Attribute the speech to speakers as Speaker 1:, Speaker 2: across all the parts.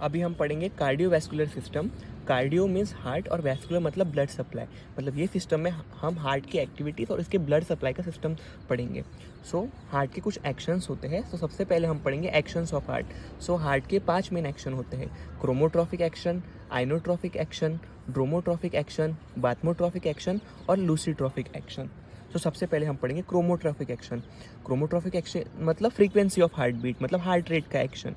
Speaker 1: अभी हम पढ़ेंगे cardiovascular system. Cardio means heart और वैस्कुलर मतलब ब्लड सप्लाई। मतलब ये सिस्टम में हम हार्ट की एक्टिविटीज़ और इसके ब्लड सप्लाई का सिस्टम पढ़ेंगे। हार्ट के कुछ एक्शंस होते हैं। सबसे पहले हम पढ़ेंगे एक्शंस ऑफ हार्ट। हार्ट के 5 मेन एक्शन होते हैं: क्रोमोट्रॉफिक action, inotropic action, dromotropic action, बाथमोट्रॉफिक action और लूसीट्रॉफिक एक्शन। सबसे पहले हम पढ़ेंगे क्रोमोट्रॉफिक एक्शन। क्रोमोट्रॉफिक एक्शन मतलब फ्रीक्वेंसी ऑफ हार्ट बीट, मतलब हार्ट रेट का एक्शन।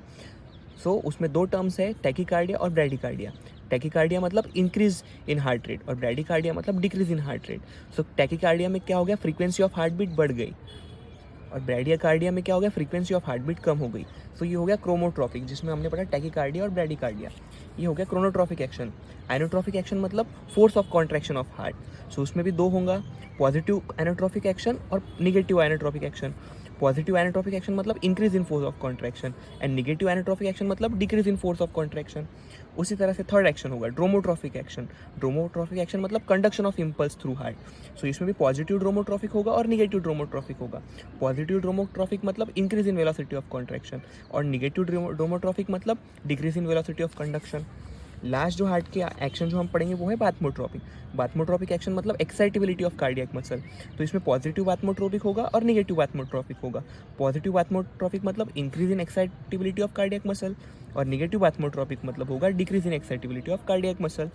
Speaker 1: उसमें 2 टर्म्स है, टैकीकार्डिया और ब्रैडीकार्डिया। टैकीकार्डिया मतलब इंक्रीज इन हार्ट रेट और ब्रैडीकार्डिया मतलब decrease in heart rate. Tachycardia में क्या हो गया, फ्रीक्वेंसी ऑफ हार्ट बीट बढ़ गई, और ब्रैडीकार्डिया में क्या हो गया, फ्रीक्वेंसी ऑफ हार्ट बीट कम हो गई। ये हो गया क्रोमोट्रॉफिक, जिसमें हमने पढ़ा टैकीकार्डिया और ब्रैडीकार्डिया। ये हो गया क्रोनोट्रॉफिक एक्शन। आइनोट्रॉफिक एक्शन मतलब force of contraction of heart. उसमें भी 2 होगा, पॉजिटिव आइनोट्रॉफिक एक्शन और negative inotropic action. Positive inotropic action मतलब increase in force of contraction and negative inotropic action मतलब decrease in force of contraction. उसी तरह से थर्ड एक्शन होगा ड्रोमोट्रॉफिक एक्शन। ड्रोमोट्रॉफिक एक्शन मतलब conduction of impulse through heart. इसमें भी positive ड्रोमोट्रॉफिक होगा और निगेटिव ड्रोमोट्रॉफिक होगा। पॉजिटिव ड्रोमोट्रॉफिक मतलब increase in velocity of contraction और निगेटिव ड्रोमोट्रॉफिक मतलब decrease in velocity of conduction. Last जो हार्ट के एक्शन जो हम पढ़ेंगे वो है बाथमोट्रॉपिक। बाथमोट्रॉपिक एक्शन मतलब एक्साइटेबिलिटी ऑफ कार्डियक मसल। इसमें पॉजिटिव बाथमोट्रॉपिक होगा और निगेटिव बाथमोट्रॉपिक होगा। पॉजिटिव बाथमोट्रॉपिक मतलब increase in excitability of cardiac muscle और निगेटिव बाथमोट्रॉपिक मतलब होगा decrease in excitability of cardiac muscle.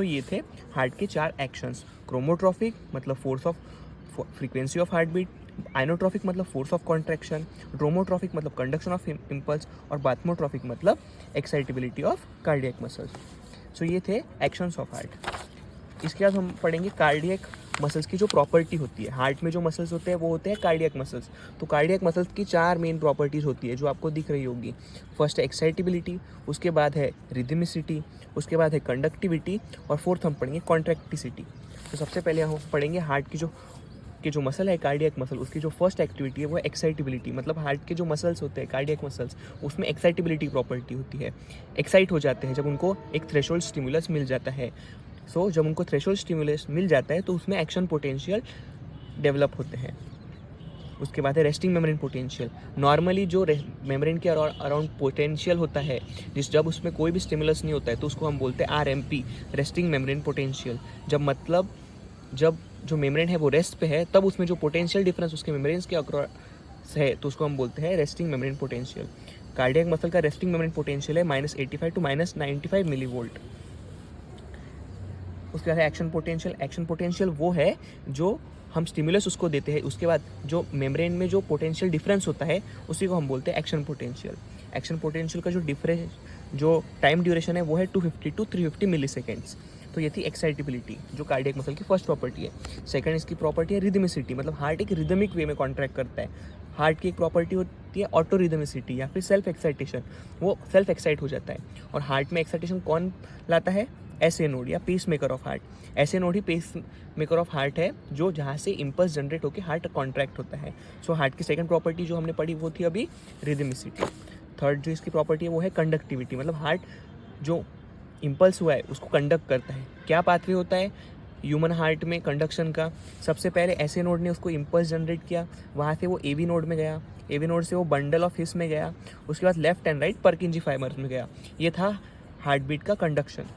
Speaker 1: ये थे हार्ट के 4 एक्शंस। क्रोमोट्रॉफिक मतलब force of frequency of heart beat, inotropic मतलब फोर्स ऑफ कॉन्ट्रैक्शन, ड्रोमोट्रॉफिक मतलब कंडक्शन ऑफ इम्पल्स और बाथमोट्रॉफिक मतलब एक्साइटेबिलिटी ऑफ कार्डियक मसल्स। ये थे एक्शंस ऑफ हार्ट। इसके बाद हम पढ़ेंगे कार्डियक मसल्स की जो प्रॉपर्टी होती है। हार्ट में जो मसल्स होते हैं वो होते हैं कार्डियक मसल्स। कार्डियक मसल्स की 4 मेन प्रॉपर्टीज़ होती है जो आपको दिख रही होगी। फर्स्ट है एक्साइटेबिलिटी, उसके बाद है रिदमिसिटी, उसके बाद है कंडक्टिविटी और फोर्थ हम पढ़ेंगे कॉन्ट्रैक्टिसिटी। सबसे पहले हम पढ़ेंगे हार्ट की जो मसल है कार्डियक मसल, उसकी जो फर्स्ट एक्टिविटी है वो है एक्साइटेबिलिटी। मतलब हार्ट के जो मसल्स होते हैं कार्डियक मसल्स, उसमें एक्साइटेबिलिटी प्रॉपर्टी होती है। एक्साइट हो जाते हैं जब उनको एक थ्रेशोल्ड स्टिमुलस मिल जाता है। जब उनको थ्रेशोल्ड स्टिमुलस मिल जाता है तो उसमें एक्शन पोटेंशियल डेवलप होते हैं। उसके बाद है रेस्टिंग मेम्ब्रेन पोटेंशियल। नॉर्मली जो मेम्ब्रेन के अराउंड पोटेंशियल होता है, जब उसमें कोई भी स्टिमुलस नहीं होता है तो उसको हम बोलते हैं आरएमपी, रेस्टिंग मेम्ब्रेन पोटेंशियल। जब जो मेम्ब्रेन है वो रेस्ट पे है तब उसमें जो पोटेंशियल डिफरेंस उसके मेम्ब्रेन्स के अक्रॉस है तो उसको हम बोलते हैं resting membrane potential. Cardiac muscle का रेस्टिंग मेम्ब्रेन पोटेंशियल है -85 टू -95 मिलीवोल्ट। उसके बाद एक्शन पोटेंशियल। एक्शन पोटेंशियल वो है जो हम स्टिमुलस उसको देते हैं, उसके बाद जो मेम्ब्रेन में जो पोटेंशियल डिफरेंस होता है उसी को हम बोलते हैं एक्शन पोटेंशियल। एक्शन पोटेंशियल का जो टाइम ड्यूरेशन है वो है 250 टू 350 मिली सेकेंड्स। ये थी एक्साइटेबिलिटी जो कार्डियक मसल की फर्स्ट प्रॉपर्टी है। सेकंड इसकी प्रॉपर्टी है रिदमिसिटी, मतलब हार्ट एक रिदमिक वे में कॉन्ट्रैक्ट करता है। हार्ट की एक प्रॉपर्टी होती है ऑटो रिदमिसिटी या फिर सेल्फ एक्साइटेशन, वो सेल्फ एक्साइट हो जाता है। और हार्ट में एक्साइटेशन कौन लाता है, एसए नोड या pacemaker of heart. SA node ही पेस मेकर ऑफ हार्ट है जो जहाँ से इम्पल्स जनरेट होकर हार्ट कॉन्ट्रैक्ट होता है। हार्ट की सेकंड प्रॉपर्टी जो हमने पढ़ी वो थी अभी रिदमिसिटी। थर्ड जो इसकी प्रॉपर्टी है वो है कंडक्टिविटी, मतलब हार्ट जो इम्पल्स हुआ है उसको कंडक्ट करता है। क्या पाथवे होता है ह्यूमन हार्ट में कंडक्शन का, सबसे पहले एसए नोड ने उसको इम्पल्स जनरेट किया, वहाँ से वो एवी नोड में गया, एवी नोड से वो बंडल ऑफ हिस में गया, उसके बाद लेफ्ट एंड राइट पर्किंजी फाइबर्स में गया। ये था हार्ट बीट का कंडक्शन।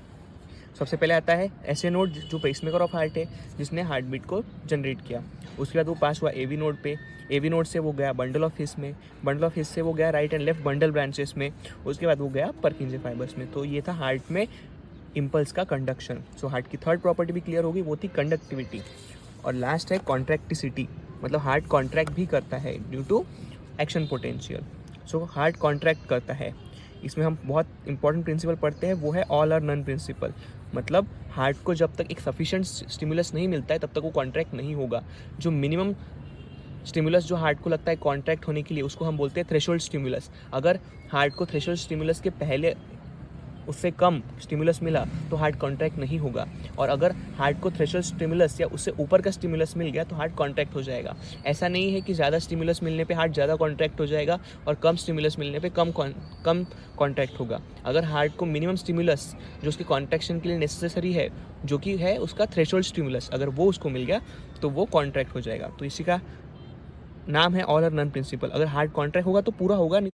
Speaker 1: सबसे पहले आता है एसए नोड जो पेसमेकर ऑफ हार्ट है जिसने हार्ट बीट को जनरेट किया। उसके बाद वो पास हुआ एवी नोड पे, एवी नोड से वो गया बंडल ऑफ हिस में, बंडल ऑफ हिस से वो गया right and left bundle branches में, उसके बाद वो गया पर्किंजी फाइबर्स में। ये था हार्ट में इम्पल्स का कंडक्शन। हार्ट की थर्ड प्रॉपर्टी भी क्लियर होगी, वो थी कंडक्टिविटी। और लास्ट है कॉन्ट्रैक्टिसिटी, मतलब हार्ट कॉन्ट्रैक्ट भी करता है due to action potential. Heart contract करता है। इसमें हम बहुत इंपॉर्टेंट प्रिंसिपल पढ़ते हैं, वो है ऑल और नन प्रिंसिपल। मतलब हार्ट को जब तक एक सफिशिएंट स्टिमुलस नहीं मिलता है तब तक वो कॉन्ट्रैक्ट नहीं होगा। जो मिनिमम स्टिमुलस जो हार्ट को लगता है कॉन्ट्रैक्ट होने के लिए उसको हम बोलते हैं थ्रेशोल्ड स्टिमुलस। अगर हार्ट को थ्रेशोल्ड स्टिमुलस के पहले उससे कम स्टिमुलस मिला तो हार्ट कॉन्ट्रैक्ट नहीं होगा, और अगर हार्ट को थ्रेशोल्ड स्टिमुलस या उससे ऊपर का स्टिमुलस मिल गया तो हार्ट कॉन्ट्रैक्ट हो जाएगा। ऐसा नहीं है कि ज़्यादा स्टिमुलस मिलने पे हार्ट ज़्यादा कॉन्ट्रैक्ट हो जाएगा और कम स्टिमुलस मिलने पे कम कॉन्ट्रैक्ट होगा। अगर हार्ट को मिनिमम स्टिमुलस जो उसकी कॉन्ट्रैक्शन के लिए नेसेसरी है, जो कि है उसका थ्रेशोल्ड स्टिमुलस, अगर वो उसको मिल गया तो वो कॉन्ट्रैक्ट हो जाएगा। इसी का नाम है ऑल और नन प्रिंसिपल। अगर हार्ट कॉन्ट्रैक्ट होगा तो पूरा होगा, नहीं